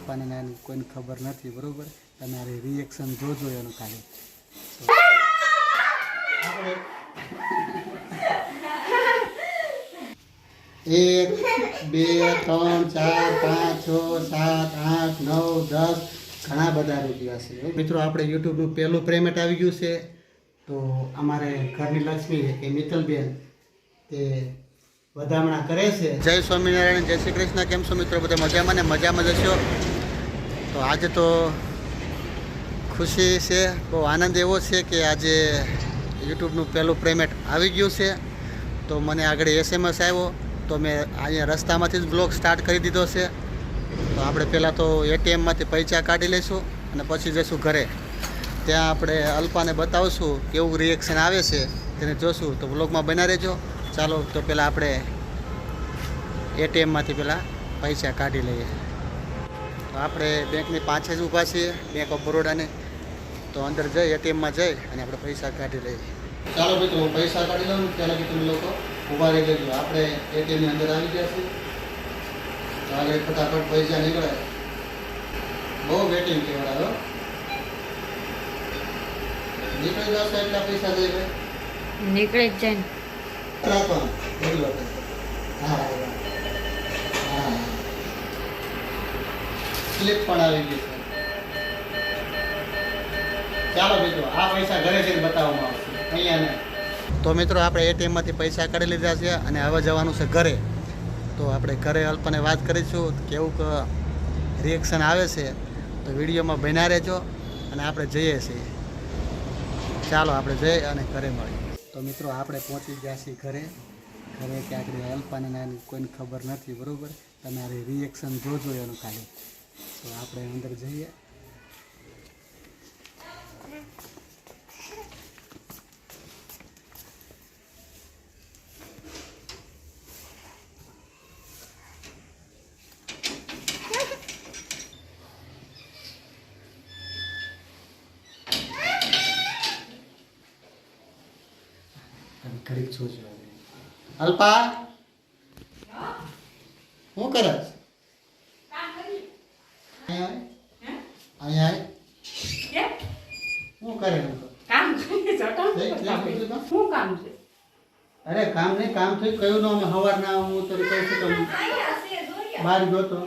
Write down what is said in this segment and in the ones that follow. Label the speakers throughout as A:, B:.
A: અલ્પાને નાની કોઈને ખબર નથી, બરાબર. તમારે રિએક્શન જોજો એનું ખાલી. એક, બે, 3, 4, 5, 6, 7, 8, 9, 10 ઘણા બધા રૂપિયા છે મિત્રો. આપણે યુટ્યુબનું પહેલું પેમેન્ટ આવી ગયું છે. તો અમારે ઘરની લક્ષ્મી કે મિત્તલબેન તે વધામણા કરે છે. જય સ્વામિનારાયણ, જય શ્રી કૃષ્ણ. કેમ છો મિત્રો? બધા મજામાં ને મજામાં જશો. તો આજે તો ખુશી છે, બહુ આનંદ એવો છે કે આજે યુટ્યુબનું પહેલું પેમેન્ટ આવી ગયું છે. તો મને આગળ SMS આવ્યો, તો મેં અહીંયા રસ્તામાંથી જ બ્લોગ સ્ટાર્ટ કરી દીધો છે. તો આપણે પહેલાં તો ATMમાંથી પૈસા કાઢી લઈશું અને પછી જઈશું ઘરે. ત્યાં આપણે અલ્પાને બતાવશું કેવું રિએક્શન આવે છે, તેને જોશું. તો બ્લોગમાં બના રહેજો. ચાલો તો પહેલાં આપણે ATMમાંથી પહેલાં પૈસા કાઢી લઈએ. તો આપણે બેંકની પાછળ જ ઊભા છીએ, બેંક ઓફ બરોડાને. તો અંદર જઈ ATMમાં જઈ અને આપણે પૈસા કાઢી લઈએ. ચાલો મિત્રો, હું પૈસા કાઢી લઉં ત્યારે કે તમે લોકો ઊભા રહી જજો. આપણે ATMની અંદર આવી ગયા છીએ. તો આગળ ફટાફટ પૈસા નીકળે. બહુ વેટિંગ કહેવાય. નીકળી જશે એટલા પૈસા જઈ
B: નીકળી જ જાય ને.
A: સ્લીપ પણ આવી ગઈ છે. ચાલો મિત્રો, આ પૈસા ઘરે જઈને બતાવવામાં આવશે, અહીંયા ને. તો મિત્રો, આપણે ATMમાંથી પૈસા કાઢી લીધા છે અને હવે જવાનું છે ઘરે. તો આપણે ઘરે અલ્પને વાત કરીશું કેવું રિએક્શન આવે છે. તો વિડીયોમાં બન્યા રહેજો અને આપણે જઈએ છીએ. ચાલો આપણે જઈએ અને ઘરે મળીએ. તો મિત્રો, આપણે પહોંચી ગયા છીએ ઘરે. ઘરે ક્યાંક અલ્પાને નાની કોઈને ખબર નથી, બરાબર. તમારે રિએક્શન જોજો એનું ખાલી. તો આપણે અંદર જઈએ. ઘડીક જોજો. અલ્પા, શું કરે? અહીંયા શું કરે? અરે કામ નહીં, કામ થયું કયું નો અમે સવાર ના હું તો કહું છું તમે બહાર ગયો તો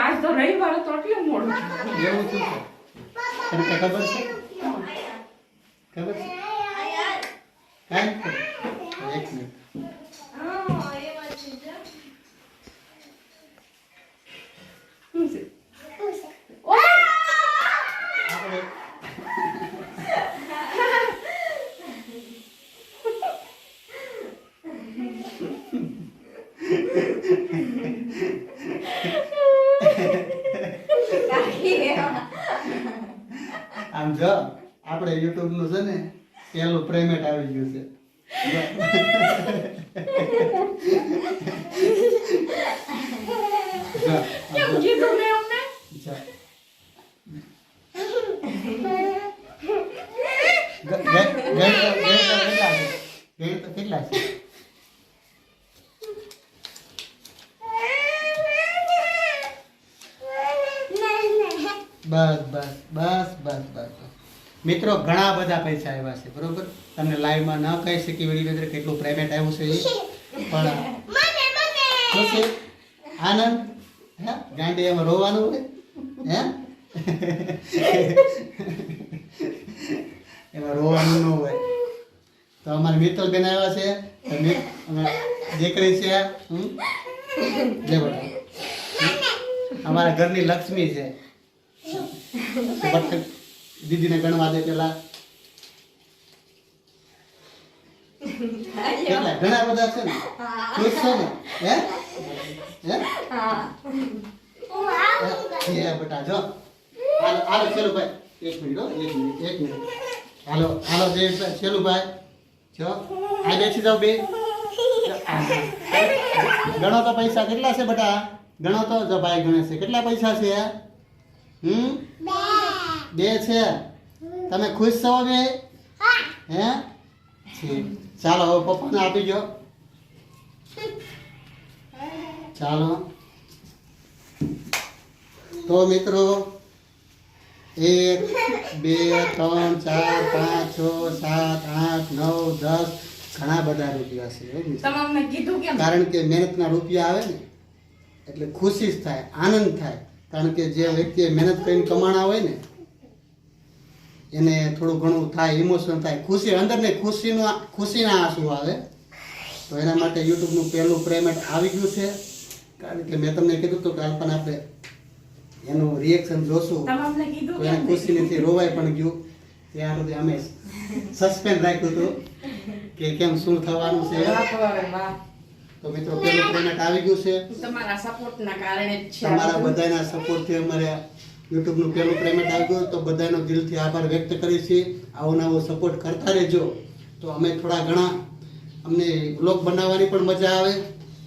B: આજ તો રવિવાર તો એટલું મોડું
A: એવું શું છે? તને કઈ ખબર છે? ખબર છે? કાંઈ એક મિનિટ. આમ જો આપણે યુટ્યુબ નું છે ને પહેલું પેમેન્ટ આવી ગયું છે. કેટલા છે? બસ બસ બસ બસ બસ. મિત્રો, ઘણા બધા પૈસા આવ્યા છે, બરોબર. તમને લાઈવમાં ન કહી શકી વિડીયો અંદર કેટલું પેમેન્ટ આવ્યું છે પણ ખુશી, આનંદ, હે ગાંડી એમાં રોવાનું હોય હે એમાં રોવાનું ન હોય. તો અમારી મિત્તલબેન આવ્યા છે, દીકરી છે. જે બધા અમારા ઘરની લક્ષ્મી છે. દીદીને ગણવા દે પેલા. કેટલા ઘણા બધા છે ને? ખુશ છે ને? હે બેટા જો હાલો છેલુભાઈ, એક મિનિટ. હાલો જે છેલુભાઈ જો આ બેસી જાવ બે. ગણો તો પૈસા કેટલા છે બેટા? ગણો તો. જો ભાઈ ગણે છે. કેટલા પૈસા છે? 2 છે. તમે ખુશ છો બે? હે ચાલો હવે પપ્પાને આપી દો. ચાલો તો મિત્રો 1 2 3 4 5 6 7 8 9 10 ઘણા બધા રૂપિયા છે હો મિત્રો.
B: તમને કીધું કેમ?
A: કારણ કે મહેનતના રૂપિયા આવે ને એટલે ખુશી જ થાય, આનંદ થાય. કારણ કે જે વ્યક્તિએ મહેનત કરીને કમાણા હોય ને એને થોડું ઘણું થાય, ઇમોશન થાય, ખુશી અંદરને ખુશીના આંસુ આવે. તો એના માટે યુટ્યુબનું પહેલું પેમેન્ટ આવી ગયું છે. કારણ કે મેં તમને કીધું હતું કે પણ આપણે એનું રિએક્શન જોશું
B: તમને કીધું
A: તો એને
B: કેમ?
A: ખુશીથી રોવાય પણ ગયું. ત્યાં સુધી અમે સસ્પેન્સ રાખ્યું હતું કે કેમ શું થવાનું છે.
B: વાહ.
A: તો મિત્રો પહેલું પેમેન્ટ આવી ગયું છે.
B: તમારા સપોર્ટના કારણે જ છે.
A: તમારા બધાના સપોર્ટથી અમારે યુટ્યુબનું પહેલું પેમેન્ટ આવી ગયું. તો બધાનો દિલથી આભાર વ્યક્ત કરીએ છીએ. આવો નવો સપોર્ટ કરતા રહેજો. તો અમે થોડા ઘણા અમને બ્લોગ બનાવવાની પણ મજા આવે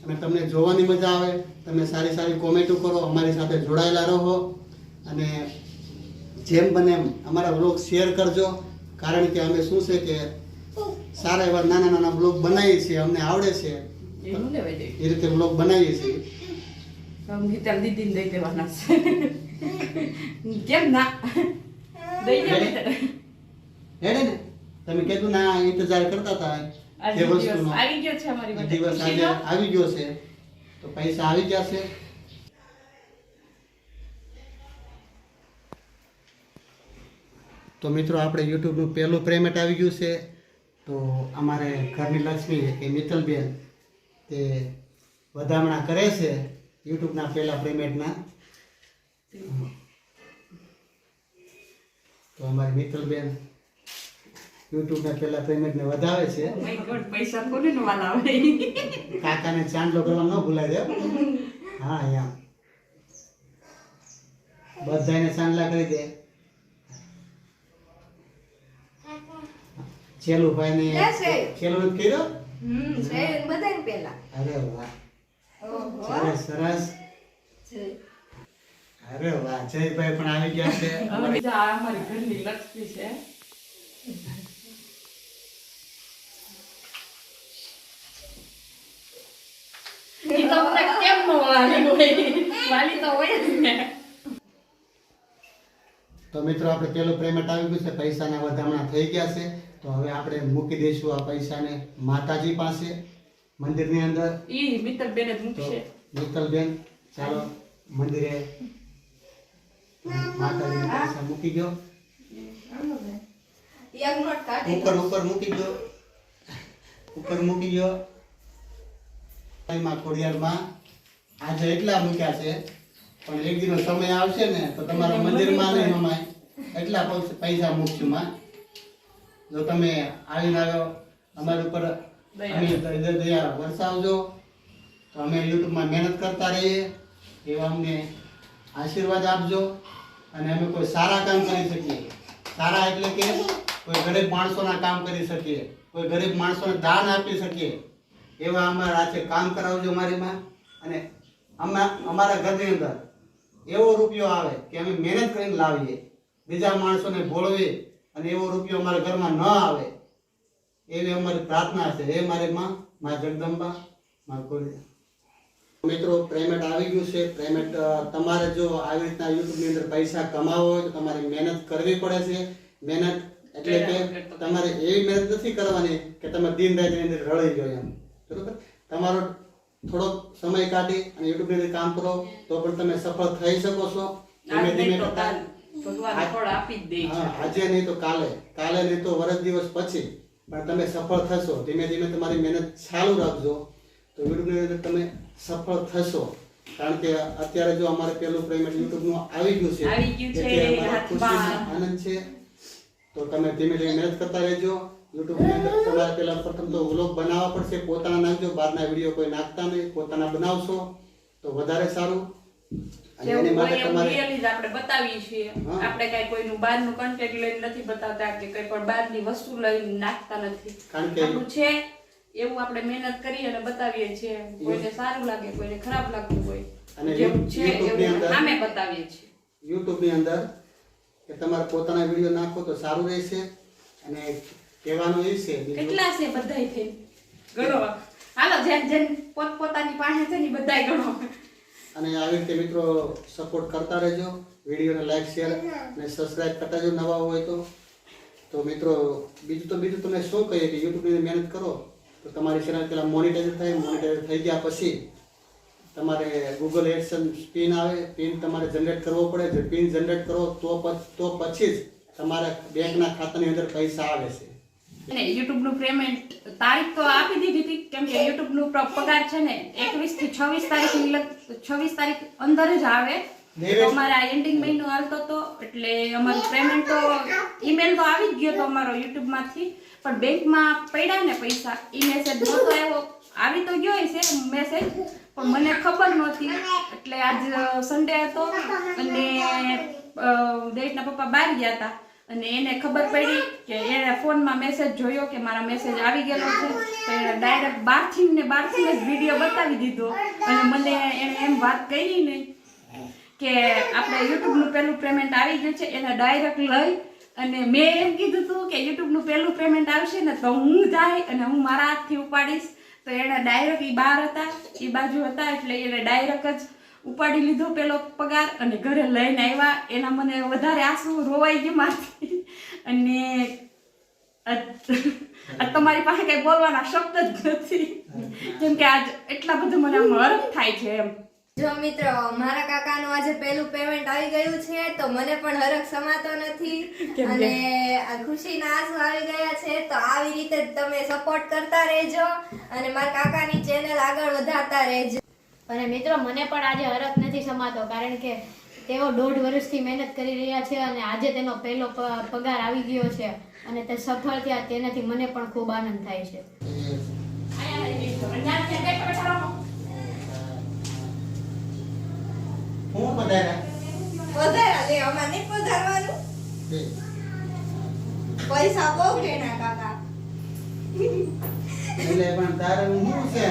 A: અને તમને જોવાની મજા આવે. તમે સારી સારી કોમેન્ટો કરો, અમારી સાથે જોડાયેલા રહો અને જેમ બને એમ અમારા બ્લોગ શેર કરજો. કારણ કે અમે શું છે કે સારા એવા નાના નાના બ્લોગ બનાવીએ છીએ, અમને આવડે છે
B: એવું લેવાય જાય.
A: એ રીતે બ્લોગ બનાવીએ છીએ.
B: હું ગીતા દીદીને દઈ દેવાના છે. કેમ ના દઈ દે.
A: હેડે ને તમે કીધું ના ઇંતજાર કરતા હતા
B: આજે
A: એ
B: દિવસ
A: વસ્તુનો
B: આવી ગયો છે અમારી
A: એ
B: માટે.
A: દિવસ આજે આવી ગયો છે. તો પૈસા આવી ગયા છે. તો મિત્રો આપણે યુટ્યુબનું પહેલું પેમેન્ટ આવી ગયું છે. તો અમારે ઘરની લક્ષ્મી કે મિત્તલબેન તે વધામણા કરે છે યુટ્યુબના પહેલા પેમેન્ટના. તો અમારી મિત્તલબેન યુટ્યુબના પહેલા પેમેન્ટને વધાવે છે.
B: Oh my God, પૈસા કોને નો વાલા આવે?
A: કાકાને ચાંદલો કરવા ન ભૂલાય દે. હા અહીંયા બધાને ચાંદલા કરી દે. ચેલુભાઈને ચેલું કર્યો.
B: બધાને પહેલા.
A: અરે વાહ, સરસ સરસ. અરે વાહ, જયભાઈ પણ આવી ગયા છે.
B: આ અમારી ઘરની લક્ષ્મી છે. ઈ તમને કેમ નો વાલી હોય? વાલી તો હોય જ ને.
A: તો મિત્રો આપણે પેલું પેમેન્ટ આવી ગયું છે. પૈસાના વધામણા થઈ ગયા છે. તો હવે આપણે મૂકી દઈશું આ પૈસાને માતાજી પાસે મંદિરની અંદર.
B: ઈ મિત્ર બેને જ
A: તો
B: મૂકશે.
A: મિત્તલબેન ચાલો મંદિરે માતાજીને પૈસા મૂકી ગયો. ઉપર ઉપર મૂકી ગયો. ઉપર મૂકી ગયો. માં ખોડિયારમાં આજે એટલા મૂક્યા છે પણ એક દિવસ સમય આવશે ને તો તમારા મંદિરમાં નહીં અમાય એટલા પૈસા મૂકશું માં. જો તમે આવીને આવ્યો અમારી ઉપર અમે દયા વરસાવજો તો અમે યુટ્યુબમાં મહેનત કરતા રહીએ એવા અમને આશીર્વાદ આપજો અને અમે કોઈ સારા કામ કરી શકીએ. સારા એટલે કે કોઈ ગરીબ માણસોના કામ કરી શકીએ, કોઈ ગરીબ માણસોને દાન આપી શકીએ એવા અમારા હાથે કામ કરાવજો મારીમાં. અને અમારા ઘરની અંદર એવો રૂપિયો આવે કે અમે મહેનત કરીને લાવીએ, બીજા માણસોને ભોળવીએ અને એવો રૂપિયો અમારા ઘરમાં ન આવે એવી અમારી પ્રાર્થના છે. એ મારી માં જગદંબા માં કોઈ. મિત્રો પેમેન્ટ આવી ગયું છે. પેમેન્ટ તમારે જો આવી રીતના યુટ્યુબની અંદર પૈસા કમાવો હોય તો તમારે મહેનત કરવી પડે છે. મહેનત એટલે કે તમારે એવી મહેનત નથી કરવાની કે તમે દિન રાતની અંદર રળી ગયો એમ. બરોબર, તમારો થોડોક સમય કાઢી અને યુટ્યુબની અંદર કામ કરો તો પણ તમે સફળ થઈ શકો છો. ધીમે ધીમે કરતા
B: ભગવાન ફળ આપી જ દે છે.
A: આજે નહીં તો કાલે, કાલે નહીં તો વર્ષ દિવસ પછી પણ તમે સફળ થશો. ધીમે ધીમે તમારી મહેનત ચાલુ રાખજો તો યુટ્યુબની અંદર તમે સફળ થશો. કારણ કે અત્યારે જો અમારે પેલું પેમેન્ટ યુટ્યુબનું આવી ગયું છે એટલે અમારે ખુશીનો આનંદ છે. તો તમે ધીમે ધીમે મહેનત કરતા રહેજો. યુટ્યુબની અંદર તમારે પહેલા પ્રથમ તો વ્લોગ બનાવવા પડશે. પોતાના નાખજો, બહારના વિડીયો કોઈ નાખતા નહીં. પોતાના બનાવશો તો વધારે સારું. અને એની માટે તમારે
B: આપણે બતાવીએ છીએ. આપણે કઈ કોઈનું બહારનું કન્ટેન્ટ લઈને નથી બતાવતા કે કઈ પણ બહારની વસ્તુ લઈને નાખતા નથી.
A: કારણ કે
B: આપણું છે એવું આપણે મહેનત કરી અને બતાવીએ છીએ. કોઈને સારું લાગે, કોઈને ખરાબ લાગતું હોય
A: અને
B: જેવું છે
A: યુટ્યુબની
B: એવું
A: અંદર
B: અમે બતાવીએ છીએ.
A: યુટ્યુબની અંદર કે તમારે પોતાના વિડીયો નાખો તો સારું રહેશે. અને કહેવાનું એ છે બીજું
B: કેટલા છે બધાય થઈ ગણો. હાલો જેન જેન પોતપોતાની પાસે છે ને બધાય ગણો.
A: અને આવી રીતે મિત્રો સપોર્ટ કરતા રહેજો, વિડીયોને લાઈક શેર અને સબસ્ક્રાઈબ કરતા જો નવા હોય તો મિત્રો બીજું તમે શું કહીએ કે યુટ્યુબની મહેનત કરો તો તમારી ચેનલ પહેલાં મોનિટાઈઝ થાય, મોનિટાઈઝ થઈ ગયા પછી તમારે ગૂગલ એડસન્સ પિન આવે, પિન તમારે જનરેટ કરવો પડે. જો પિન જનરેટ કરો તો પછી જ તમારા બેંકના ખાતાની અંદર પૈસા આવે છે.
B: અને YouTube નું પેમેન્ટ તારીખ તો આપી દીધી હતી, કેમ કે YouTube નું પગાર છે ને 21 થી 26 તારીખ અંદર જ આવે. તો અમારા એન્ડિંગ મહિનો હાલતો હતો એટલે અમારું પેમેન્ટ તો ઈમેલ તો આવી જ ગયો તો અમારો YouTube માંથી, પણ બેંકમાં પડ્યા ને પૈસા ઈ મેસેજ નહોતો આવ્યો. આવી તો ગયો છે મેસેજ, પણ મને ખબર નહોતી. એટલે આજ સન્ડે હતો અને દેશના પપ્પા બહાર ગયા હતા અને એને ખબર પડી કે એને ફોનમાં મેસેજ જોયો કે મારા મેસેજ આવી ગયેલો છે, તો એને ડાયરેક્ટ બહારથી જ વિડીયો બતાવી દીધો. અને મને એને એમ વાત કરી નહીં કે આપણે યુટ્યુબનું પહેલું પેમેન્ટ આવી ગયું છે, એને ડાયરેક્ટ લઈ અને મેં એમ કીધું હતું કે યુટ્યુબનું પહેલું પેમેન્ટ આવશે ને તો હું જાય અને હું મારા હાથથી ઉપાડીશ. તો એને ડાયરેક્ટ એ બહાર હતા, એ બાજુ હતા, એટલે એને ડાયરેક્ટ જ ઉપાડી લીધો પેલો પગાર અને ઘરે લઈને આવ્યા. એના મને વધારે આંસુ રોવાઈ ગયા મારથી. અને તમારી પાસે કઈ બોલવાના શબ્દ જ નથી, કેમ કે આજ એટલા બધું મને હરખ થાય છે એમ.
C: જો મિત્રો, મારા કાકાનું આજે પહેલું પેમેન્ટ આવી ગયું છે તો મને પણ હરખ સમાતો નથી અને આ ખુશીના આંસુ આવી ગયા છે. તો આવી રીતે તમે સપોર્ટ કરતા રહેજો અને મારા કાકાની ચેનલ આગળ વધારતા રહેજો.
D: અને મિત્રો, મને પણ આજે હરખ નથી સમાતો, કારણ કે તેઓ 1.5 વર્ષથી મહેનત કરી રહ્યા છે અને આજે તેનો પહેલો પગાર આવી ગયો છે અને તે સફળ થયા તેનાથી મને પણ ખૂબ આનંદ થાય છે.
A: હું વધારે
C: લે, અમારે નહીં પધારવાનું. પૈસા બહુ ઘેના કાકા.
A: એટલે પણ તારે હું છે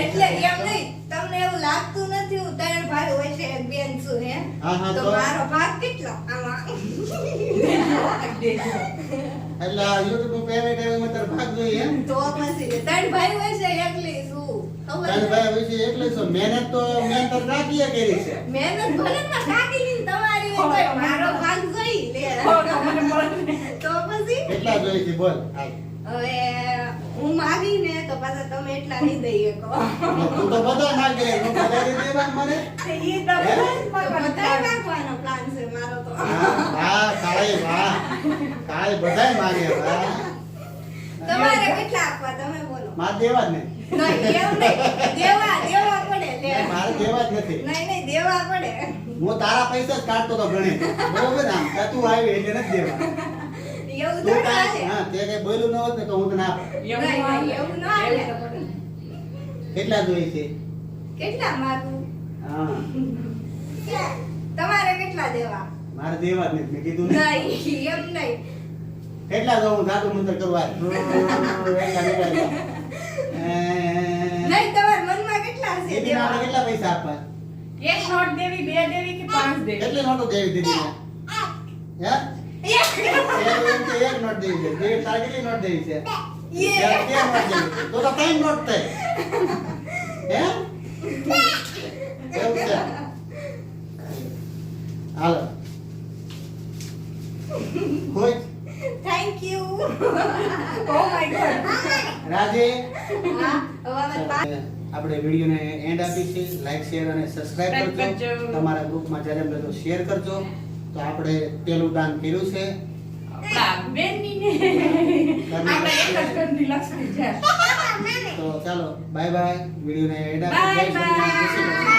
C: એટલે એમ નહીં, તમને એવું લાગતું નથી હું 3 ભાઈ હોય છે, 1 બેન છું હે?
A: હા,
C: તો
A: તો
C: મારો ભાગ કેટલો આમાં?
A: એટલે યુટ્યુબ નું પેમેન્ટ આવે મતલબ ભાગ જોઈએ એમ.
C: તો પછી 3 ભાઈ હોય છે, એકલી છું. ખબર
A: તારે
C: છે?
A: ભાઈ વિશે એટલે શું મહેનત તો રાખીએ કરી છે.
C: મહેનત ભલે ના કાકી ની તમારી હોય તોય મારો ભાગ જોઈ લે. તો પછી
A: કેટલા જોઈએ છે બોલ હાલ.
C: હવે હું માગી ને તો પાછા તમે એટલા નહીં દઈ શકો.
A: તું તો બધા નાખે હું બધા દઈ દેવા મને.
C: ઈ તો બધાય નાખવાનો પ્લાન છે મારો તો.
A: વાહ કાળી વાહ કાળી બધાય માગે વાહ.
C: તમારે કેટલા આપવા તમે બોલો.
A: માર દેવા જ નહીં.
C: નહીં એમ નહીં, દેવા પડે લે.
A: મારે દેવા જ નથી.
C: નહીં દેવા પડે.
A: હું તારા પૈસા જ કાઢતો તો ગણે બરોબર ને આમ તું આવી એટલે નથી દેવા.
C: એવું
A: તું
C: થોડા
A: કાંઈ
C: છે.
A: હા તે કઈ બોલ્યું ન હોત ને તો હું તને આપત.
C: નહીં, એવું ન હાલે.
A: કેટલા જોઈએ છે?
C: કેટલા માગું?
A: હા
C: તમારે કેટલા દેવા?
A: મારે દેવા જ નથી મેં કીધું ને.
C: નહીં એમ નહીં.
A: કેટલા દઉં હું ધાતુ મંતર કરવા
C: નહીં, તમારા મનમાં કેટલા છે
A: દીદીને આપણે
C: દેવા?
A: કેટલા પૈસા આપવા?
B: એક નોટ દેવી, 2 દેવી કે 5 દેવી?
A: કેટલી નોટો દેવી દીદીને? હે? એક નોટ દેવી છે. દીદી તારે કેટલી નોટ દેવી છે?
C: યે.
A: બે નોટ દેવી છે. તો 3 નોટ થાય. હે? એવું છે. હાલો. ખુશ?
C: Thank you.
B: Oh my God.
A: રાજે
C: હા, હવે અમે
A: આપણે વિડીયોને એન્ડ આપી છે. લાઈક શેર અને સબસ્ક્રાઇબ કરજો.
B: કરજો.
A: તમારા ગ્રુપમાં જ્યારે બધો શેર કરજો. તો આપણે પેલું દાન કર્યું છે.
B: આપણા બેનની ને આપણે એક જ ઘરની લક્ષ્મી છે.
A: તો ચાલો બાય બાય. વિડીયોને એન્ડ
B: Bye
A: આપી
B: bye.